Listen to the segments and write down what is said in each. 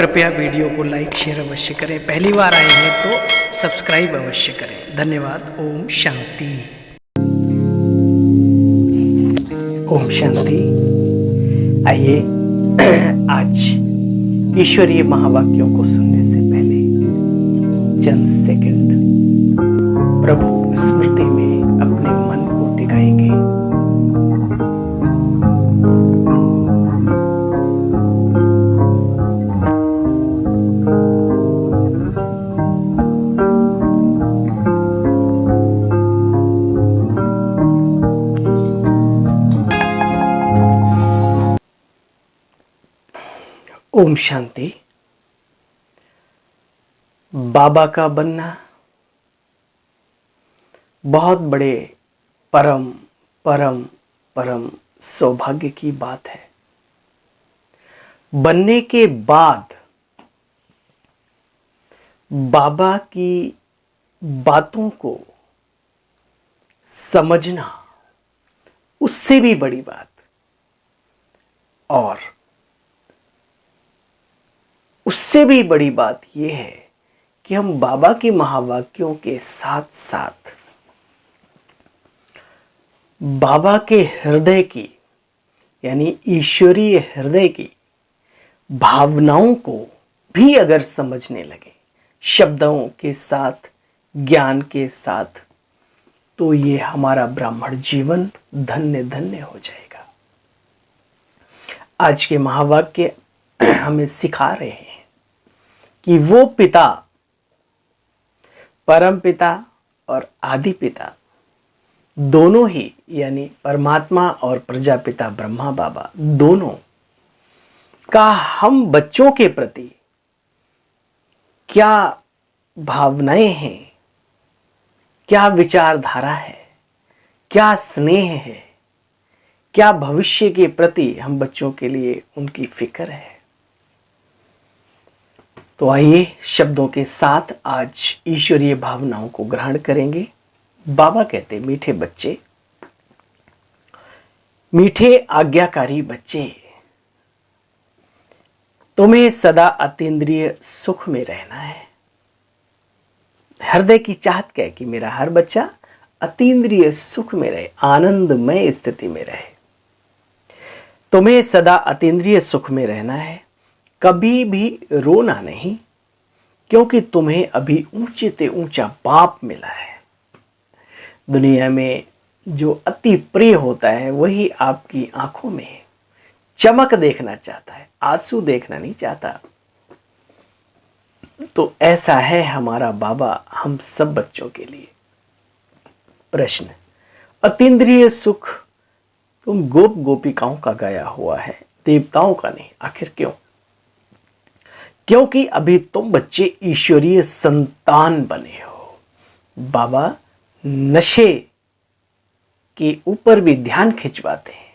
कृपया वीडियो को like share अवश्य करें। पहली बार आए हैं तो सब्सक्राइब अवश्य करें। धन्यवाद। ओम शांति। ओम शांति। आइए आज ईश्वरीय महावाक्यों को सुनने से पहले चंद सेकंड प्रभु स्मृति में अपने मन को टिकाएंगे। ओम शांति। बाबा का बनना बहुत बड़े परम परम परम सौभाग्य की बात है। बनने के बाद बाबा की बातों को समझना उससे भी बड़ी बात। और उससे भी बड़ी बात यह है कि हम बाबा के महावाक्यों के साथ साथ बाबा के हृदय की यानी ईश्वरीय हृदय की भावनाओं को भी अगर समझने लगे शब्दों के साथ, ज्ञान के साथ, तो ये हमारा ब्राह्मण जीवन धन्य धन्य हो जाएगा। आज के महावाक्य हमें सिखा रहे हैं कि वो पिता, परम पिता और आदि पिता दोनों ही यानी परमात्मा और प्रजापिता ब्रह्मा बाबा दोनों का हम बच्चों के प्रति क्या भावनाएं हैं, क्या विचारधारा है, क्या स्नेह है, क्या भविष्य के प्रति हम बच्चों के लिए उनकी फिक्र है। तो आइए शब्दों के साथ आज ईश्वरीय भावनाओं को ग्रहण करेंगे। बाबा कहते मीठे बच्चे, मीठे आज्ञाकारी बच्चे, तुम्हें सदा अतीन्द्रिय सुख में रहना है। हृदय की चाहत क्या है कि मेरा हर बच्चा अतीन्द्रिय सुख में रहे, आनंदमय स्थिति में रहे। तुम्हें सदा अतीन्द्रिय सुख में रहना है, कभी भी रोना नहीं, क्योंकि तुम्हें अभी ऊंचे से ऊंचा बाप मिला है। दुनिया में जो अति प्रिय होता है वही आपकी आंखों में चमक देखना चाहता है, आंसू देखना नहीं चाहता। तो ऐसा है हमारा बाबा हम सब बच्चों के लिए। प्रश्न, अतीन्द्रिय सुख तुम गोप गोपिकाओं का गाया हुआ है, देवताओं का नहीं, आखिर क्यों? क्योंकि अभी तुम बच्चे ईश्वरीय संतान बने हो। बाबा नशे के ऊपर भी ध्यान खिंचवाते हैं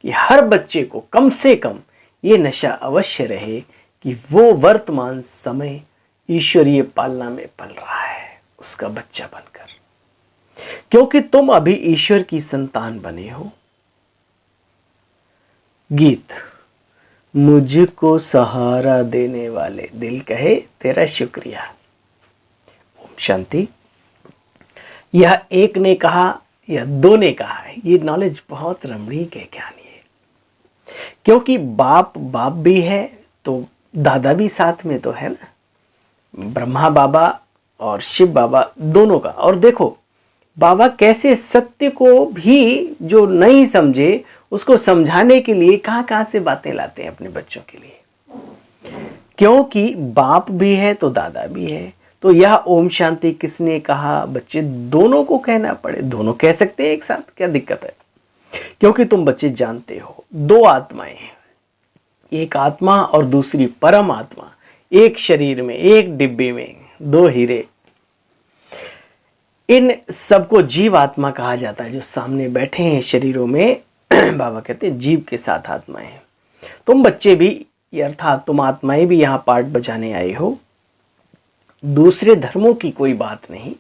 कि हर बच्चे को कम से कम ये नशा अवश्य रहे कि वो वर्तमान समय ईश्वरीय पालना में पल रहा है उसका बच्चा बनकर, क्योंकि तुम अभी ईश्वर की संतान बने हो। गीत, मुझको सहारा देने वाले दिल कहे तेरा शुक्रिया। ओम शांति। यह एक ने कहा या दो ने कहा है, ये नॉलेज बहुत रमणीक है, ज्ञानी है। क्योंकि बाप बाप भी है तो दादा भी साथ में तो है ना, ब्रह्मा बाबा और शिव बाबा दोनों का। और देखो बाबा कैसे सत्य को भी जो नहीं समझे उसको समझाने के लिए कहाँ कहाँ से बातें लाते हैं अपने बच्चों के लिए। क्योंकि बाप भी है तो दादा भी है। तो यह ओम शांति किसने कहा? बच्चे दोनों को कहना पड़े, दोनों कह सकते हैं एक साथ, क्या दिक्कत है? क्योंकि तुम बच्चे जानते हो दो आत्माएं हैं, एक आत्मा और दूसरी परम आत्मा, एक शरीर में, एक डिब्बे में दो हीरे। इन सबको जीव आत्मा कहा जाता है जो सामने बैठे हैं शरीरों में। बाबा कहते हैं जीव के साथ आत्माएं हैं। तुम बच्चे भी अर्थात तुम आत्माएं भी यहाँ पार्ट बजाने आए हो। दूसरे धर्मों की कोई बात नहीं।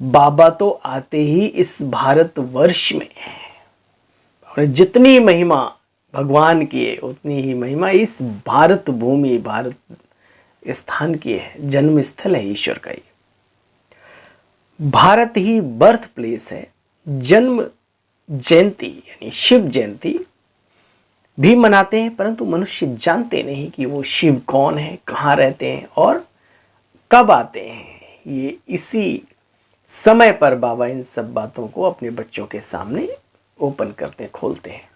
बाबा तो आते ही इस भारत वर्ष में है और जितनी महिमा भगवान की है उतनी ही महिमा इस भारत भूमि, भारत स्थान की है, जन्म स्थल है ईश्वर का ये। भारत ही बर्थ प्लेस है। जन्म जयंती यानी शिव जयंती भी मनाते हैं, परंतु मनुष्य जानते नहीं कि वो शिव कौन है, कहाँ रहते हैं और कब आते हैं। ये इसी समय पर बाबा इन सब बातों को अपने बच्चों के सामने ओपन करते, खोलते हैं।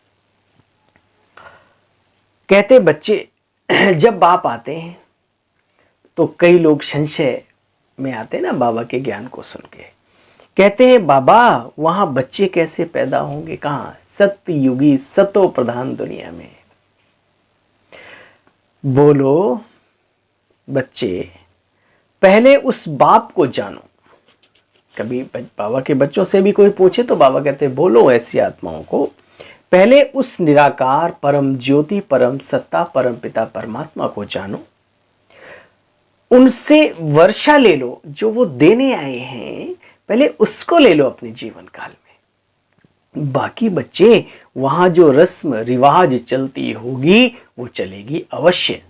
कहते बच्चे जब बाप आते हैं तो कई लोग संशय में आते हैं ना बाबा के ज्ञान को सुन के। कहते हैं बाबा वहां बच्चे कैसे पैदा होंगे, कहाँ, सत्य युगी सतो प्रधान दुनिया में। बोलो बच्चे पहले उस बाप को जानो। कभी बाबा के बच्चों से भी कोई पूछे तो बाबा कहते बोलो ऐसी आत्माओं को पहले उस निराकार परम ज्योति परम सत्ता परम पिता परमात्मा को जानो, उनसे वर्षा ले लो, जो वो देने आए हैं पहले उसको ले लो अपने जीवन काल में। बाकी बच्चे वहां जो रस्म रिवाज चलती होगी वो चलेगी अवश्य।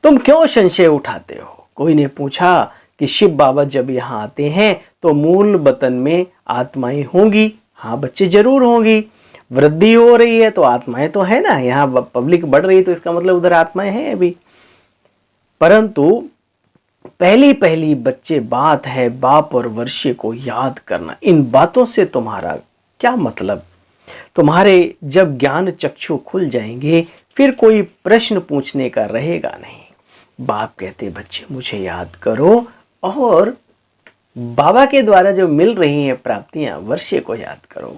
तुम क्यों संशय उठाते हो? कोई ने पूछा कि शिव बाबा जब यहाँ आते हैं तो मूल वतन में आत्माएं होंगी। हाँ बच्चे जरूर होंगी। वृद्धि हो रही है तो आत्माएं तो है ना, यहाँ पब्लिक बढ़ रही है तो इसका मतलब उधर आत्माएं हैं अभी। परंतु पहली पहली बच्चे बात है बाप और वर्षे को याद करना। इन बातों से तुम्हारा क्या मतलब? तुम्हारे जब ज्ञान चक्षु खुल जाएंगे फिर कोई प्रश्न पूछने का रहेगा नहीं। बाप कहते बच्चे मुझे याद करो और बाबा के द्वारा जो मिल रही हैं प्राप्तियां वर्षे को याद करो।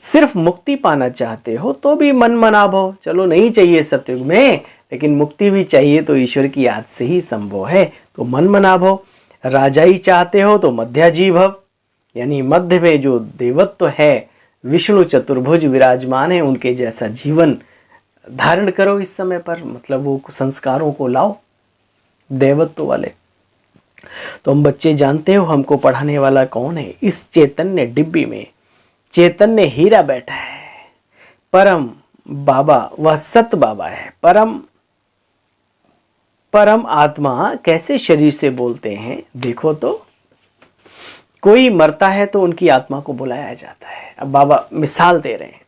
सिर्फ मुक्ति पाना चाहते हो तो भी मन मना भव, चलो नहीं चाहिए सतयुग में, लेकिन मुक्ति भी चाहिए तो ईश्वर की याद से ही संभव है, तो मन मना भव। राजाई चाहते हो तो मध्याजी भव, यानी मध्य में जो देवत्व है विष्णु चतुर्भुज विराजमान है उनके जैसा जीवन धारण करो इस समय पर, मतलब वो संस्कारों को लाओ देवत्व वाले। तो हम बच्चे जानते हो हमको पढ़ाने वाला कौन है? इस चैतन्य डिब्बी में चैतन्य हीरा बैठा है। परम बाबा वह सत बाबा है। परम आत्मा कैसे शरीर से बोलते हैं देखो तो। कोई मरता है तो उनकी आत्मा को बुलाया जाता है। अब बाबा मिसाल दे रहे हैं,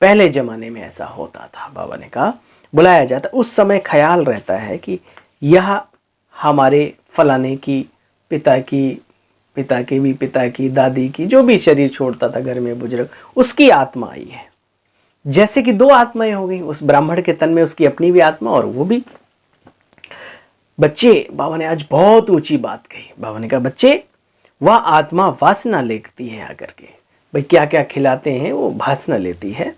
पहले जमाने में ऐसा होता था। बाबा ने कहा बुलाया जाता, उस समय ख्याल रहता है कि यह हमारे फलाने की पिता के भी पिता की दादी की जो भी शरीर छोड़ता था घर में बुजुर्ग, उसकी आत्मा आई है। जैसे कि दो आत्माएं हो गई, उस ब्राह्मण के तन में उसकी अपनी भी आत्मा और वो भी। बच्चे बाबा ने आज बहुत ऊंची बात कही। बाबा ने कहा बच्चे वह आत्मा वासना लेती है आकर के, भाई क्या क्या खिलाते हैं वो वासना लेती है।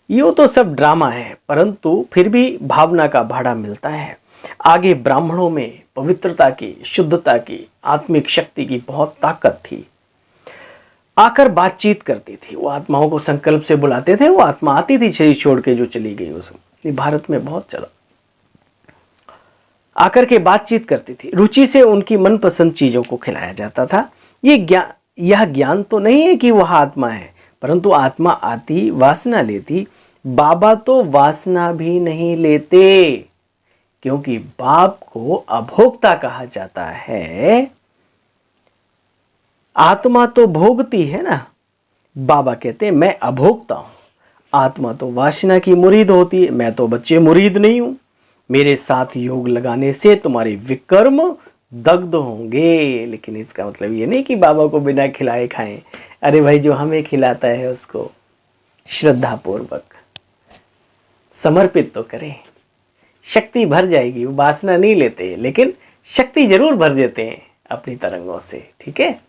ये तो सब ड्रामा है, परंतु फिर भी भावना का भाड़ा मिलता है। आगे ब्राह्मणों में पवित्रता की, शुद्धता की, आत्मिक शक्ति की बहुत ताकत थी। आकर बातचीत करती थी, वो आत्माओं को संकल्प से बुलाते थे, वो आत्मा आती थी शरीर छोड़ के जो चली गई। उसमें भारत में बहुत चला, आकर के बातचीत करती थी। रुचि से उनकी मनपसंद चीजों को खिलाया जाता था। यह ज्ञान तो नहीं है कि वह आत्मा है, परंतु आत्मा आती वासना लेती। बाबा तो वासना भी नहीं लेते, क्योंकि बाप को अभोक्ता कहा जाता है। आत्मा तो भोगती है ना, बाबा कहते हैं मैं अभोक्ता हूं। आत्मा तो वासना की मुरीद होती है, मैं तो बच्चे मुरीद नहीं हूं। मेरे साथ योग लगाने से तुम्हारे विकर्म दग्ध होंगे। लेकिन इसका मतलब ये नहीं कि बाबा को बिना खिलाए खाएं। अरे भाई जो हमें खिलाता है उसको श्रद्धा पूर्वक समर्पित तो करें, शक्ति भर जाएगी। वो वासना नहीं लेते लेकिन शक्ति जरूर भर देते हैं अपनी तरंगों से, ठीक है।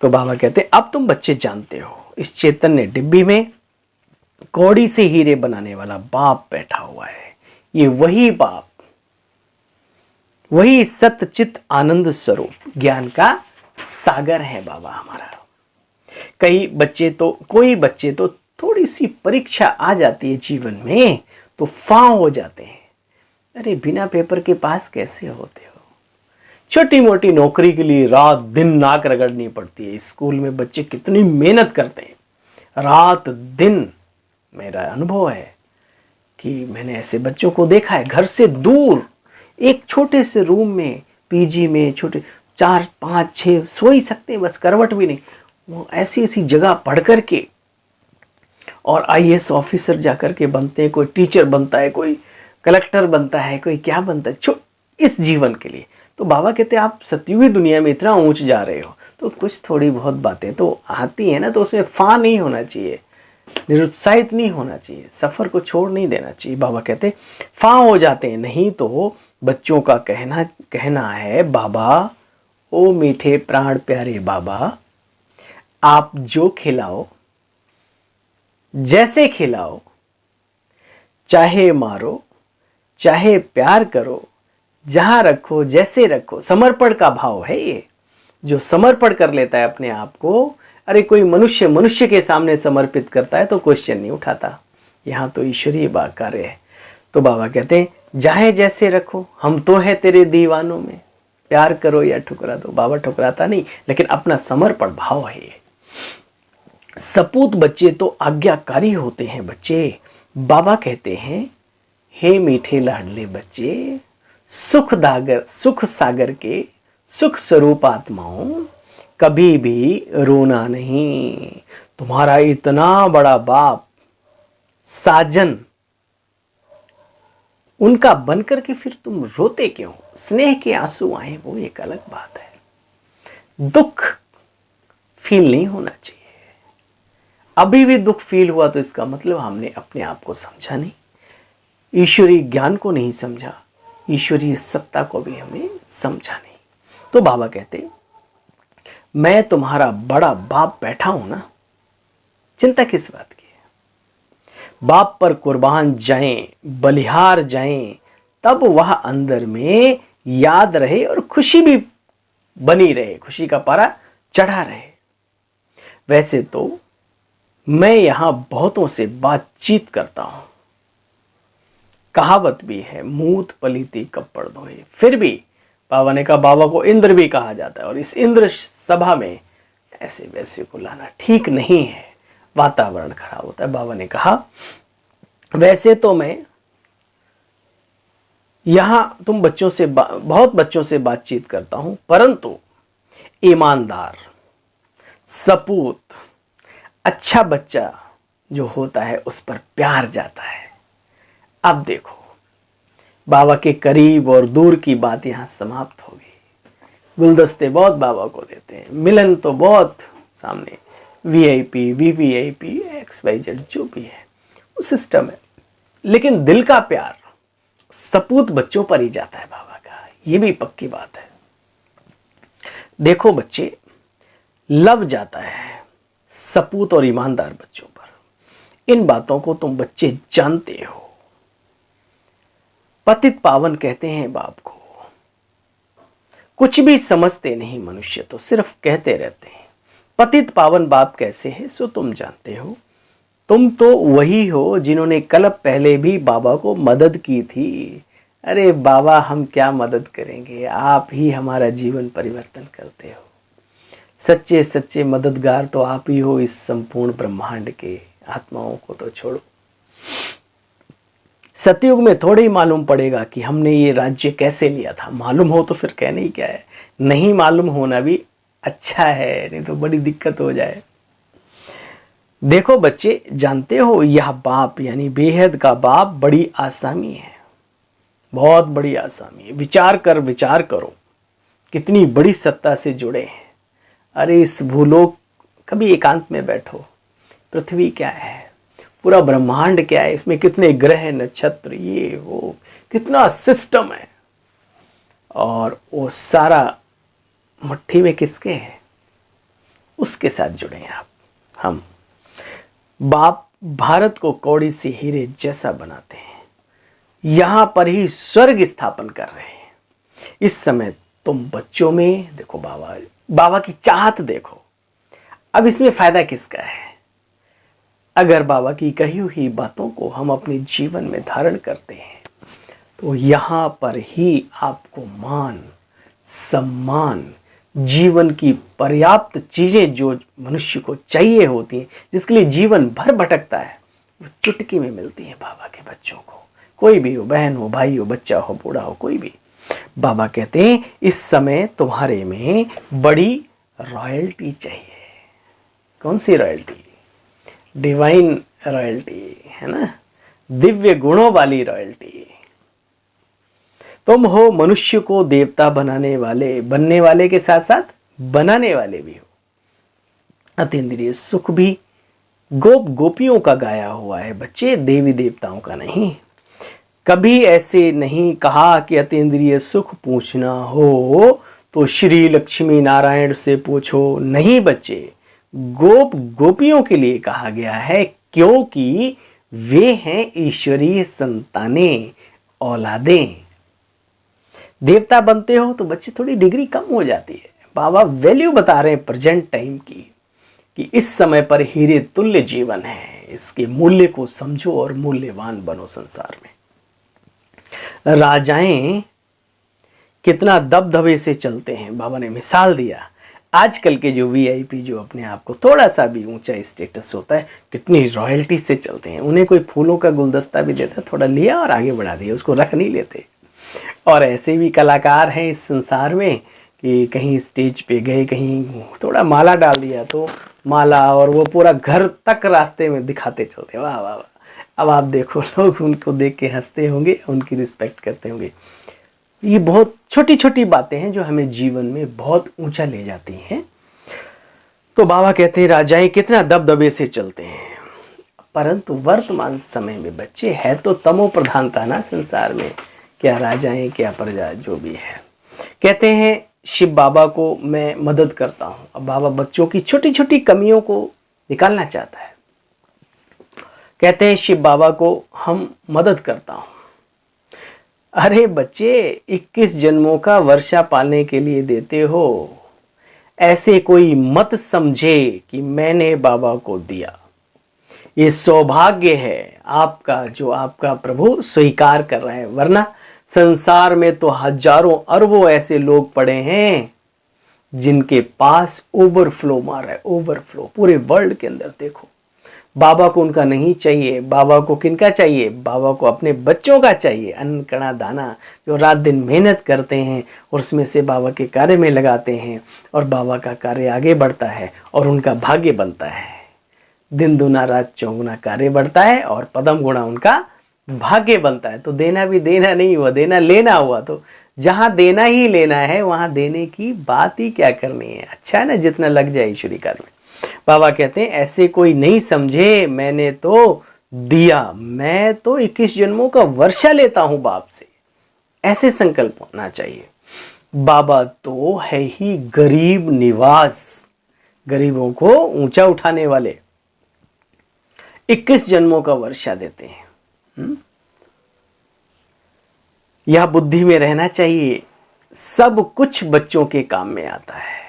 तो बाबा कहते अब तुम बच्चे जानते हो इस चैतन्य डिब्बी में कौड़ी से हीरे बनाने वाला बाप बैठा हुआ है। ये वही बाप, वही सतचित आनंद स्वरूप ज्ञान का सागर है बाबा हमारा। कोई बच्चे तो थोड़ी सी परीक्षा आ जाती है जीवन में तो फांव हो जाते हैं। अरे बिना पेपर के पास कैसे होते हो? छोटी मोटी नौकरी के लिए रात दिन नाक रगड़नी पड़ती है। स्कूल में बच्चे कितनी मेहनत करते हैं, रात दिन। मेरा अनुभव है, कि मैंने ऐसे बच्चों को देखा है, घर से दूर एक छोटे से रूम में, पीजी में, छोटे 4 5 6 सो ही सकते हैं, बस करवट भी नहीं, वो ऐसी ऐसी जगह पढ़ कर के और आईएएस ऑफिसर जाकर के बनते हैं, कोई टीचर बनता है, कोई कलेक्टर बनता है, कोई क्या बनता है इस जीवन के लिए। तो बाबा कहते हैं आप सतयुगी दुनिया में इतना ऊंच जा रहे हो तो कुछ थोड़ी बहुत बातें तो आती हैं ना, तो उसमें फा नहीं होना चाहिए, निरुत्साहित नहीं होना चाहिए, सफ़र को छोड़ नहीं देना चाहिए। बाबा कहते फा हो जाते हैं, नहीं तो बच्चों का कहना है बाबा, ओ मीठे प्राण प्यारे बाबा, आप जो खिलाओ, जैसे खिलाओ, चाहे मारो, चाहे प्यार करो, जहां रखो, जैसे रखो, समर्पण का भाव है ये। जो समर्पण कर लेता है अपने आप को, अरे कोई मनुष्य के सामने समर्पित करता है तो क्वेश्चन नहीं उठाता, यहाँ तो ईश्वरीय कार्य है। तो बाबा कहते हैं चाहे जैसे रखो, हम तो है तेरे दीवानों में, प्यार करो या ठुकरा दो। बाबा ठुकराता नहीं, लेकिन अपना समर्पण भाव है ये। सपूत बच्चे तो आज्ञाकारी होते हैं बच्चे। बाबा कहते हैं हे मीठे लाडले बच्चे, सुख सागर के सुख स्वरूप आत्माओं, कभी भी रोना नहीं। तुम्हारा इतना बड़ा बाप साजन, उनका बनकर के फिर तुम रोते क्यों? स्नेह के आंसू आए वो एक अलग बात है, दुख फील नहीं होना चाहिए। अभी भी दुख फील हुआ तो इसका मतलब हमने अपने आप को समझा नहीं, ईश्वरीय ज्ञान को नहीं समझा, ईश्वरीय सत्ता को भी हमें समझा नहीं। तो बाबा कहते मैं तुम्हारा बड़ा बाप बैठा हूं ना, चिंता किस बात की है? बाप पर कुर्बान जाएं, बलिहार जाएं, तब वह अंदर में याद रहे और खुशी भी बनी रहे, खुशी का पारा चढ़ा रहे। वैसे तो मैं यहां बहुतों से बातचीत करता हूं, कहावत भी है मूत पलीती कपड़ धोए, फिर भी बाबा ने कहा, बाबा को इंद्र भी कहा जाता है, और इस इंद्र सभा में ऐसे वैसे को लाना ठीक नहीं है, वातावरण खराब होता है। बाबा ने कहा वैसे तो मैं यहां बहुत बच्चों से बातचीत करता हूं, परंतु ईमानदार, सपूत, अच्छा बच्चा जो होता है उस पर प्यार जाता है। अब देखो बाबा के करीब और दूर की बात यहां समाप्त हो गई। गुलदस्ते बहुत बाबा को देते हैं, मिलन तो बहुत सामने, वीआईपी, वीवीआईपी, XYZ जो भी है वो सिस्टम है, लेकिन दिल का प्यार सपूत बच्चों पर ही जाता है बाबा का, ये भी पक्की बात है। देखो बच्चे, लब जाता है सपूत और ईमानदार बच्चों पर। इन बातों को तुम बच्चे जानते हो। पतित पावन कहते हैं बाप को, कुछ भी समझते नहीं मनुष्य, तो सिर्फ कहते रहते हैं। पतित पावन बाप कैसे है सो तुम जानते हो। तुम तो वही हो जिन्होंने कल पहले भी बाबा को मदद की थी। अरे बाबा हम क्या मदद करेंगे, आप ही हमारा जीवन परिवर्तन करते हो। सच्चे सच्चे मददगार तो आप ही हो इस संपूर्ण ब्रह्मांड के। आत्माओं को तो छोड़ो, सतयुग में थोड़े ही मालूम पड़ेगा कि हमने ये राज्य कैसे लिया था। मालूम हो तो फिर कहने ही क्या है, नहीं मालूम होना भी अच्छा है, नहीं तो बड़ी दिक्कत हो जाए। देखो बच्चे, जानते हो यह बाप यानी बेहद का बाप बड़ी आसामी है, बहुत बड़ी आसामी है। विचार करो कितनी बड़ी सत्ता से जुड़े हैं। अरे इस भूलोक, कभी एकांत में बैठो, पृथ्वी क्या है, पूरा ब्रह्मांड क्या है, इसमें कितने ग्रह नक्षत्र, ये वो कितना सिस्टम है, और वो सारा मुट्ठी में किसके है, उसके साथ जुड़े हैं आप। हम बाप भारत को कौड़ी से हीरे जैसा बनाते हैं, यहां पर ही स्वर्ग स्थापन कर रहे हैं। इस समय तुम बच्चों में देखो बाबा की चाहत देखो। अब इसमें फायदा किसका है? अगर बाबा की कही हुई बातों को हम अपने जीवन में धारण करते हैं तो यहाँ पर ही आपको मान, सम्मान, जीवन की पर्याप्त चीज़ें जो मनुष्य को चाहिए होती हैं, जिसके लिए जीवन भर भटकता है, वो चुटकी में मिलती हैं बाबा के बच्चों को। कोई भी हो, बहन हो, भाई हो, बच्चा हो, बूढ़ा हो, कोई भी। बाबा कहते हैं इस समय तुम्हारे में बड़ी रॉयल्टी चाहिए। कौन सी रॉयल्टी? डिवाइन रॉयल्टी, है ना, दिव्य गुणों वाली रॉयल्टी। तुम हो मनुष्य को देवता बनने वाले के साथ साथ बनाने वाले भी हो। अतीन्द्रिय सुख भी गोपियों का गाया हुआ है बच्चे, देवी देवताओं का नहीं। कभी ऐसे नहीं कहा कि अतीन्द्रिय सुख पूछना हो तो श्री लक्ष्मी नारायण से पूछो। नहीं बच्चे, गोपियों के लिए कहा गया है, क्योंकि वे हैं ईश्वरीय संतानें, औलादें। देवता बनते हो तो बच्चे थोड़ी डिग्री कम हो जाती है। बाबा वैल्यू बता रहे हैं प्रेजेंट टाइम की, कि इस समय पर हीरे तुल्य जीवन है, इसके मूल्य को समझो और मूल्यवान बनो संसार में। राजाएं कितना दबदबे से चलते हैं, बाबा ने मिसाल दिया। आजकल के जो वीआईपी, जो अपने आप को थोड़ा सा भी ऊंचा स्टेटस होता है, कितनी रॉयल्टी से चलते हैं। उन्हें कोई फूलों का गुलदस्ता भी देता, थोड़ा लिया और आगे बढ़ा दिया, उसको रख नहीं लेते। और ऐसे भी कलाकार हैं इस संसार में कि कहीं स्टेज पे गए, कहीं थोड़ा माला डाल दिया तो माला और वो पूरा घर तक रास्ते में दिखाते चलते। वाह वाह वाह। अब आप देखो, लोग उनको देख के हंसते होंगे, उनकी रिस्पेक्ट करते होंगे। ये बहुत छोटी छोटी बातें हैं जो हमें जीवन में बहुत ऊंचा ले जाती हैं। तो बाबा कहते हैं राजाएं कितना दबदबे से चलते हैं, परंतु वर्तमान समय में बच्चे है तो तमो प्रधानता ना संसार में। क्या राजाएं, क्या प्रजा, जो भी है। कहते हैं शिव बाबा को मैं मदद करता हूं। अब बाबा बच्चों की छोटी छोटी कमियों को निकालना चाहता है। कहते हैं शिव बाबा को हम मदद करता हूं। अरे बच्चे, 21 जन्मों का वर्षा पालने के लिए देते हो, ऐसे कोई मत समझे कि मैंने बाबा को दिया। ये सौभाग्य है आपका जो आपका प्रभु स्वीकार कर रहा है, वरना संसार में तो हजारों अरबों ऐसे लोग पड़े हैं जिनके पास ओवरफ्लो मार रहा है, ओवरफ्लो पूरे वर्ल्ड के अंदर। देखो, बाबा को उनका नहीं चाहिए। बाबा को किनका चाहिए? बाबा को अपने बच्चों का चाहिए। अन्न कणा दाना जो रात दिन मेहनत करते हैं और उसमें से बाबा के कार्य में लगाते हैं, और बाबा का कार्य आगे बढ़ता है और उनका भाग्य बनता है। दिन दुना रात चौगुना कार्य बढ़ता है और पदम गुणा उनका भाग्य बनता है। तो देना भी देना नहीं हुआ, देना लेना हुआ। तो जहां देना ही लेना है वहां देने की बात ही क्या करनी है। अच्छा है ना, जितना लग जाए ईश्वरी कार्य में। बाबा कहते हैं ऐसे कोई नहीं समझे मैंने तो दिया, मैं तो 21 जन्मों का वर्षा लेता हूं बाप से। ऐसे संकल्प होना चाहिए। बाबा तो है ही गरीब निवास, गरीबों को ऊंचा उठाने वाले। 21 जन्मों का वर्षा देते हैं। यह बुद्धि में रहना चाहिए, सब कुछ बच्चों के काम में आता है।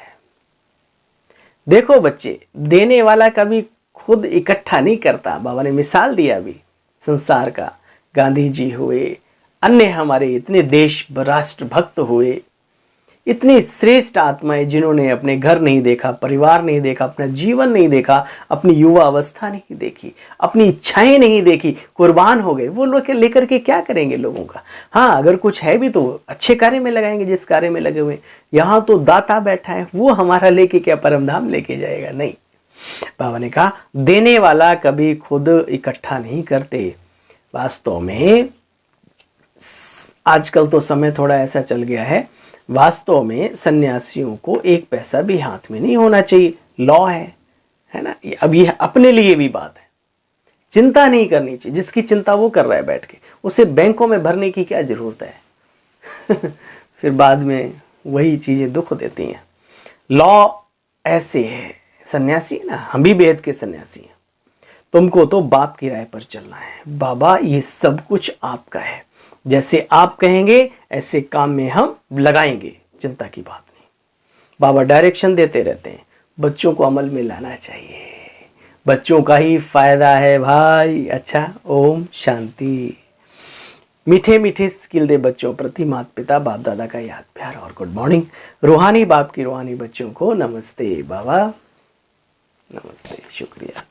देखो बच्चे, देने वाला कभी खुद इकट्ठा नहीं करता। बाबा ने मिसाल दिया अभी संसार का। गांधी जी हुए, अन्य हमारे इतने देश राष्ट्र भक्त हुए, इतनी श्रेष्ठ आत्माएं जिन्होंने अपने घर नहीं देखा, परिवार नहीं देखा, अपना जीवन नहीं देखा, अपनी युवा अवस्था नहीं देखी, अपनी इच्छाएं नहीं देखी, कुर्बान हो गए। वो लोग लेकर के क्या करेंगे लोगों का? हाँ, अगर कुछ है भी तो अच्छे कार्य में लगाएंगे, जिस कार्य में लगे हुए। यहाँ तो दाता बैठा है, वो हमारा लेके क्या परम धाम लेके जाएगा? नहीं। बाबा ने कहा देने वाला कभी खुद इकट्ठा नहीं करते। वास्तव में आजकल तो समय थोड़ा ऐसा चल गया है, वास्तव में सन्यासियों को एक पैसा भी हाथ में नहीं होना चाहिए। लॉ है ना। अब ये अपने लिए भी बात है, चिंता नहीं करनी चाहिए। जिसकी चिंता वो कर रहा है बैठ के, उसे बैंकों में भरने की क्या जरूरत है? फिर बाद में वही चीजें दुख देती हैं। लॉ ऐसे है। सन्यासी ना, हम भी बेहद के सन्यासी हैं। तुमको तो बाप की राय पर चलना है। बाबा ये सब कुछ आपका है, जैसे आप कहेंगे ऐसे काम में हम लगाएंगे, चिंता की बात नहीं। बाबा डायरेक्शन देते रहते हैं, बच्चों को अमल में लाना चाहिए। बच्चों का ही फायदा है भाई। अच्छा, ओम शांति। मीठे मीठे स्किल दे बच्चों प्रति माता पिता बाप दादा का याद प्यार और गुड मॉर्निंग। रूहानी बाप की रूहानी बच्चों को नमस्ते बाबा, नमस्ते, शुक्रिया।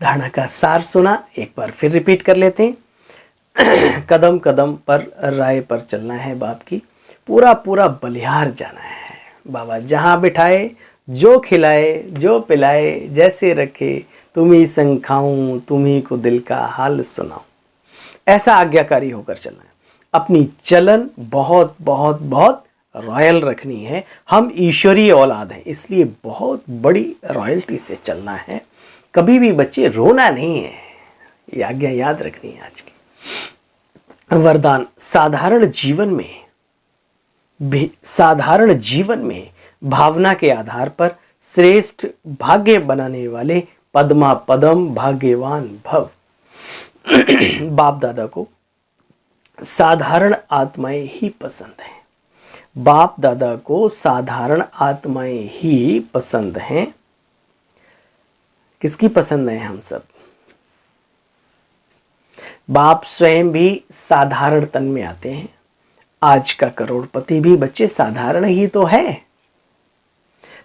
धारणा का सार सुना, एक बार फिर रिपीट कर लेते हैं। कदम कदम पर राय पर चलना है बाप की, पूरा पूरा बलिहार जाना है। बाबा जहाँ बिठाए, जो खिलाए, जो पिलाए, जैसे रखे, तुम्ही संग खाऊं, तुम्ही को दिल का हाल सुनाऊं, ऐसा आज्ञाकारी होकर चलना है। अपनी चलन बहुत बहुत बहुत रॉयल रखनी है। हम ईश्वरीय औलाद हैं, इसलिए बहुत बड़ी रॉयल्टी से चलना है। कभी भी बच्चे रोना नहीं है, ये आज्ञा याद रखनी है आज की। वरदान, साधारण जीवन में भावना के आधार पर श्रेष्ठ भाग्य बनाने वाले पद्मा पदम भाग्यवान भव। बाप दादा को साधारण आत्माएं ही पसंद हैं। बाप दादा को साधारण आत्माएं ही पसंद हैं। किसकी पसंद है? हम सब। बाप स्वयं भी साधारण तन में आते हैं। आज का करोड़पति भी बच्चे साधारण ही तो है।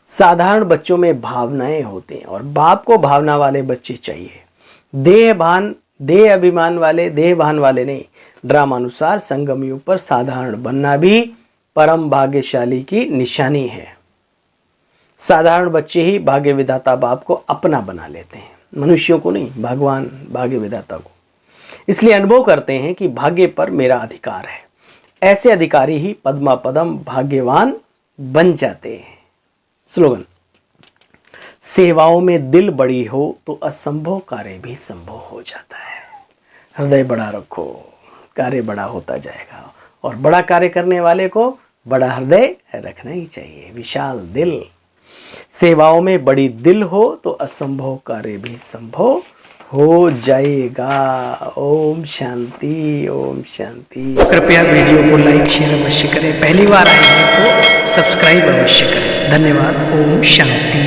साधारण बच्चों में भावनाएं होती हैं और बाप को भावना वाले बच्चे चाहिए। देह अभिमान वाले, देह भान वाले नहीं। ड्रामानुसार संगम युग पर साधारण बनना भी परम भाग्यशाली की निशानी है। साधारण बच्चे ही भाग्य विधाता बाप को अपना बना लेते हैं, मनुष्यों को नहीं, भगवान भाग्य विधाता को। इसलिए अनुभव करते हैं कि भाग्य पर मेरा अधिकार है। ऐसे अधिकारी ही पद्मा पदम भाग्यवान बन जाते हैं। स्लोगन, सेवाओं में दिल बड़ी हो तो असंभव कार्य भी संभव हो जाता है। हृदय बड़ा रखो, कार्य बड़ा होता जाएगा। और बड़ा कार्य करने वाले को बड़ा हृदय रखना ही चाहिए, विशाल दिल। सेवाओं में बड़ी दिल हो तो असंभव कार्य भी संभव हो जाएगा। ओम शांति, ओम शांति। कृपया वीडियो को लाइक शेयर अवश्य करें। पहली बार आए हैं तो सब्सक्राइब अवश्य करें। धन्यवाद। ओम शांति।